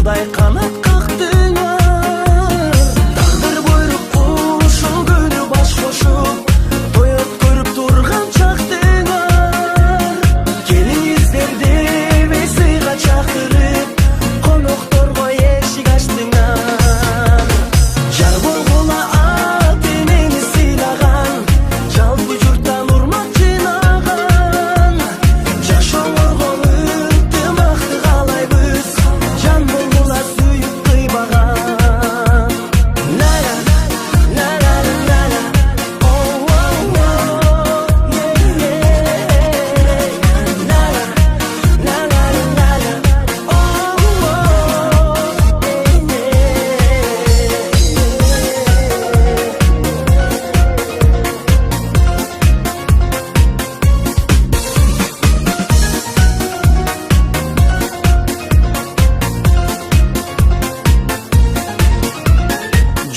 Кудай канат кактыңар, тагдыр буйрук ушул күнү баш кошуп тоет көрүп турган чактыңар. Келиңиздерди весыйга чакырып конокторго эшик ачтыңар. Жар болгула ат эмени сыйлаган, жалпы журттан урмат жыйнаган. Жашоолорго ынтымакты каалайбыз, жан болгула сүйүп кыйбаган. Нара, нара, нара, оу, оу, оу, нара, нара, нара, оу,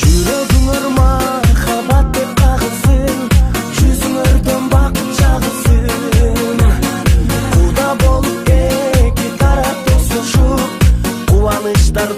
жүрөгүңөр махаббат деп кагылсын, жүзүңөрдөн бакыт жагылсын. Куда болуп эки тарап дос болушуп, кубанычтар